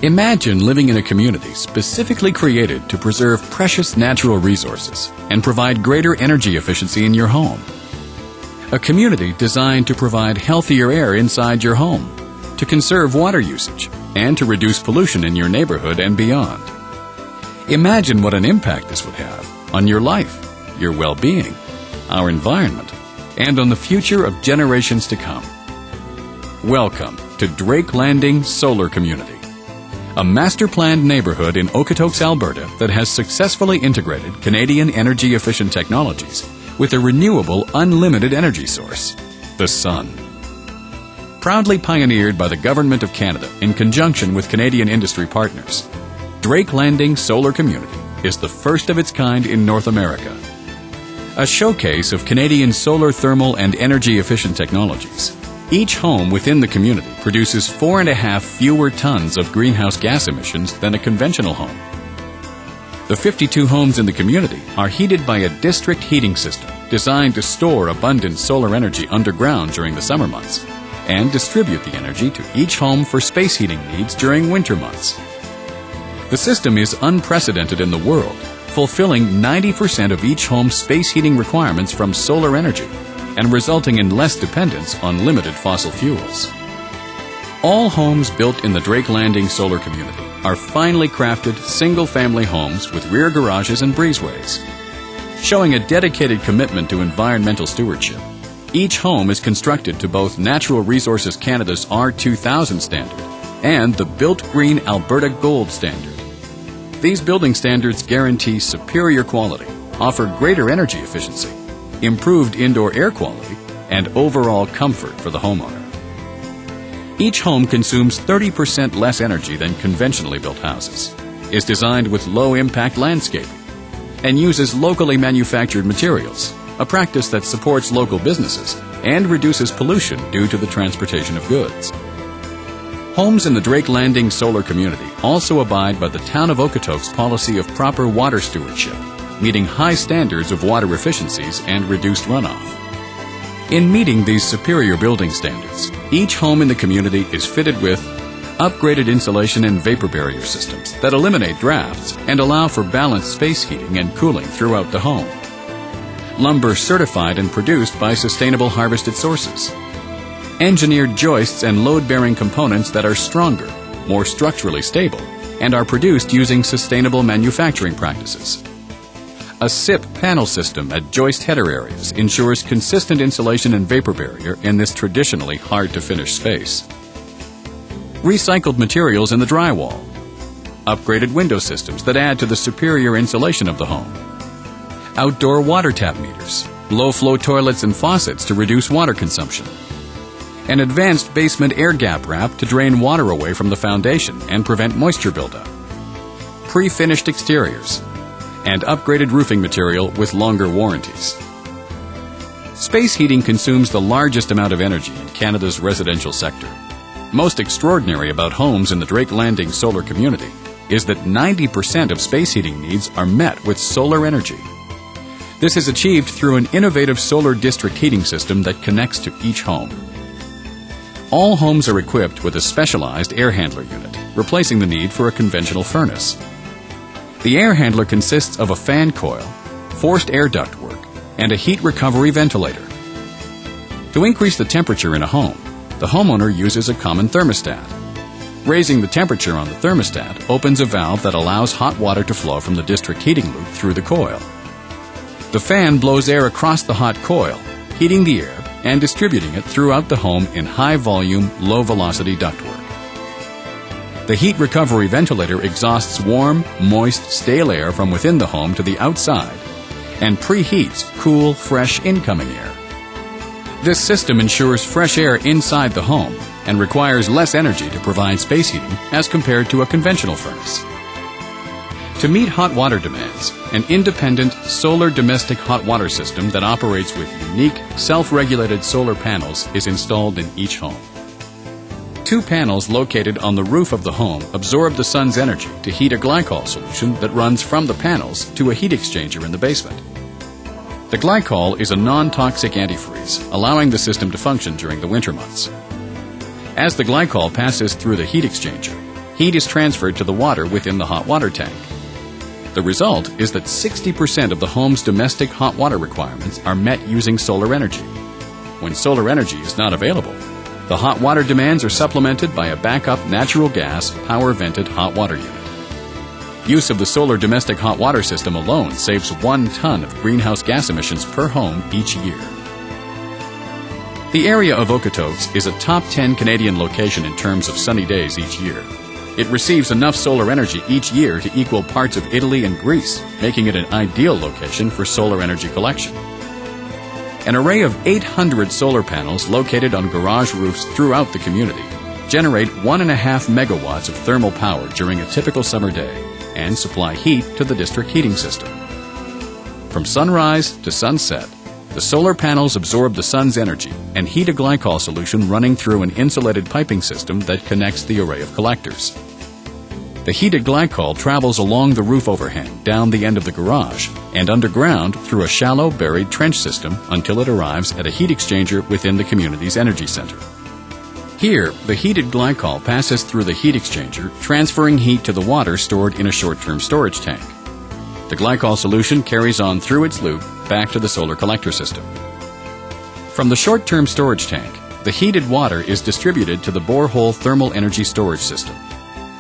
Imagine living in a community specifically created to preserve precious natural resources and provide greater energy efficiency in your home. A community designed to provide healthier air inside your home, to conserve water usage, and to reduce pollution in your neighborhood and beyond. Imagine what an impact this would have on your life, your well-being, our environment, and on the future of generations to come. Welcome to Drake Landing Solar Community, a master-planned neighborhood in Okotoks, Alberta that has successfully integrated Canadian energy-efficient technologies with a renewable, unlimited energy source, the sun. Proudly pioneered by the Government of Canada in conjunction with Canadian industry partners, Drake Landing Solar Community is the first of its kind in North America. A showcase of Canadian solar thermal and energy-efficient technologies, each home within the community produces 4.5 fewer tons of greenhouse gas emissions than a conventional home. The 52 homes in the community are heated by a district heating system designed to store abundant solar energy underground during the summer months and distribute the energy to each home for space heating needs during winter months. The system is unprecedented in the world, fulfilling 90% of each home's space heating requirements from solar energy and resulting in less dependence on limited fossil fuels. All homes built in the Drake Landing Solar Community are finely crafted single-family homes with rear garages and breezeways. Showing a dedicated commitment to environmental stewardship, each home is constructed to both Natural Resources Canada's R2000 standard and the Built Green Alberta Gold standard. These building standards guarantee superior quality, offer greater energy efficiency, improved indoor air quality, and overall comfort for the homeowner. Each home consumes 30% less energy than conventionally built houses, is designed with low-impact landscaping, and uses locally manufactured materials, a practice that supports local businesses and reduces pollution due to the transportation of goods. Homes in the Drake Landing Solar Community also abide by the Town of Okotoks policy of proper water stewardship, meeting high standards of water efficiencies and reduced runoff. In meeting these superior building standards, each home in the community is fitted with upgraded insulation and vapor barrier systems that eliminate drafts and allow for balanced space heating and cooling throughout the home. Lumber certified and produced by sustainable harvested sources. Engineered joists and load-bearing components that are stronger, more structurally stable, and are produced using sustainable manufacturing practices. A SIP panel system at joist header areas ensures consistent insulation and vapor barrier in this traditionally hard-to-finish space. Recycled materials in the drywall. Upgraded window systems that add to the superior insulation of the home. Outdoor water tap meters, low-flow toilets and faucets to reduce water consumption. An advanced basement air gap wrap to drain water away from the foundation and prevent moisture buildup. Pre-finished exteriors, and upgraded roofing material with longer warranties. Space heating consumes the largest amount of energy in Canada's residential sector. Most extraordinary about homes in the Drake Landing Solar Community is that 90% of space heating needs are met with solar energy. This is achieved through an innovative solar district heating system that connects to each home. All homes are equipped with a specialized air handler unit, replacing the need for a conventional furnace. The air handler consists of a fan coil, forced air ductwork, and a heat recovery ventilator. To increase the temperature in a home, the homeowner uses a common thermostat. Raising the temperature on the thermostat opens a valve that allows hot water to flow from the district heating loop through the coil. The fan blows air across the hot coil, heating the air and distributing it throughout the home in high-volume, low-velocity ductwork. The heat recovery ventilator exhausts warm, moist, stale air from within the home to the outside and preheats cool, fresh incoming air. This system ensures fresh air inside the home and requires less energy to provide space heating as compared to a conventional furnace. To meet hot water demands, an independent solar domestic hot water system that operates with unique, self-regulated solar panels is installed in each home. 2 panels located on the roof of the home absorb the sun's energy to heat a glycol solution that runs from the panels to a heat exchanger in the basement. The glycol is a non-toxic antifreeze, allowing the system to function during the winter months. As the glycol passes through the heat exchanger, heat is transferred to the water within the hot water tank. The result is that 60% of the home's domestic hot water requirements are met using solar energy. When solar energy is not available, the hot water demands are supplemented by a backup natural gas power-vented hot water unit. Use of the solar domestic hot water system alone saves 1 ton of greenhouse gas emissions per home each year. The area of Okotoks is a top 10 Canadian location in terms of sunny days each year. It receives enough solar energy each year to equal parts of Italy and Greece, making it an ideal location for solar energy collection. An array of 800 solar panels located on garage roofs throughout the community generate 1.5 megawatts of thermal power during a typical summer day and supply heat to the district heating system. From sunrise to sunset, the solar panels absorb the sun's energy and heat a glycol solution running through an insulated piping system that connects the array of collectors. The heated glycol travels along the roof overhang down the end of the garage and underground through a shallow buried trench system until it arrives at a heat exchanger within the community's energy center. Here, the heated glycol passes through the heat exchanger, transferring heat to the water stored in a short-term storage tank. The glycol solution carries on through its loop back to the solar collector system. From the short-term storage tank, the heated water is distributed to the borehole thermal energy storage system.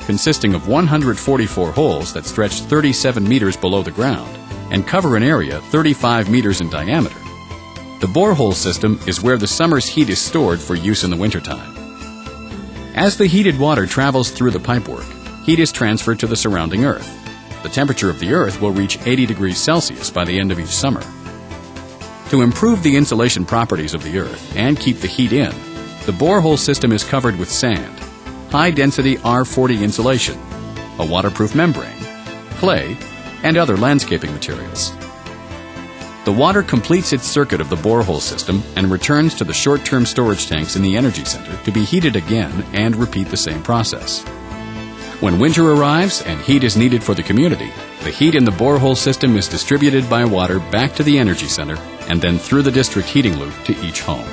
Consisting of 144 holes that stretch 37 meters below the ground and cover an area 35 meters in diameter. The borehole system is where the summer's heat is stored for use in the wintertime. As the heated water travels through the pipework, heat is transferred to the surrounding earth. The temperature of the earth will reach 80 degrees Celsius by the end of each summer. To improve the insulation properties of the earth and keep the heat in, the borehole system is covered with sand, high-density R40 insulation, a waterproof membrane, clay, and other landscaping materials. The water completes its circuit of the borehole system and returns to the short-term storage tanks in the energy center to be heated again and repeat the same process. When winter arrives and heat is needed for the community, the heat in the borehole system is distributed by water back to the energy center and then through the district heating loop to each home.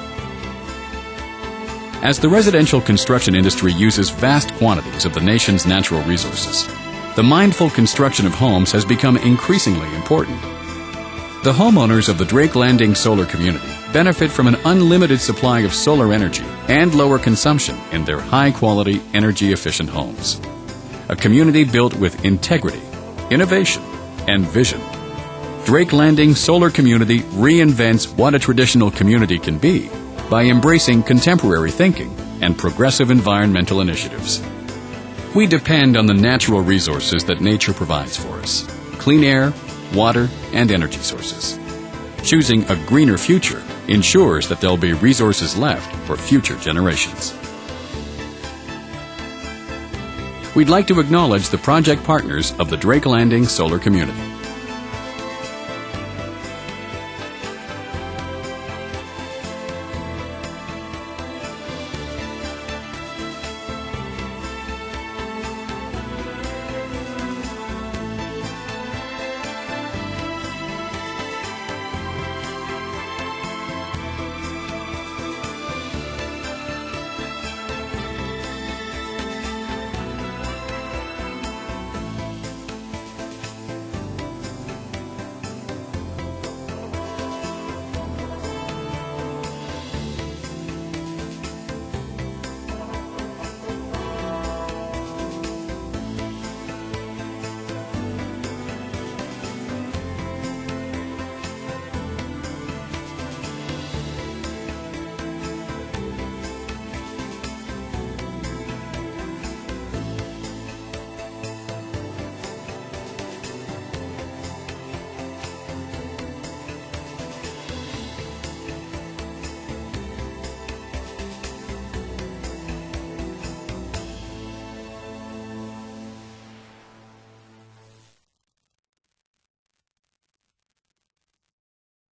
As the residential construction industry uses vast quantities of the nation's natural resources, the mindful construction of homes has become increasingly important. The homeowners of the Drake Landing solar community benefit from an unlimited supply of solar energy and lower consumption in their high-quality, energy-efficient homes. A community built with integrity, innovation, and vision. Drake Landing Solar Community reinvents what a traditional community can be by embracing contemporary thinking and progressive environmental initiatives. We depend on the natural resources that nature provides for us: clean air, water, and energy sources. Choosing a greener future ensures that there'll be resources left for future generations. We'd like to acknowledge the project partners of the Drake Landing Solar Community.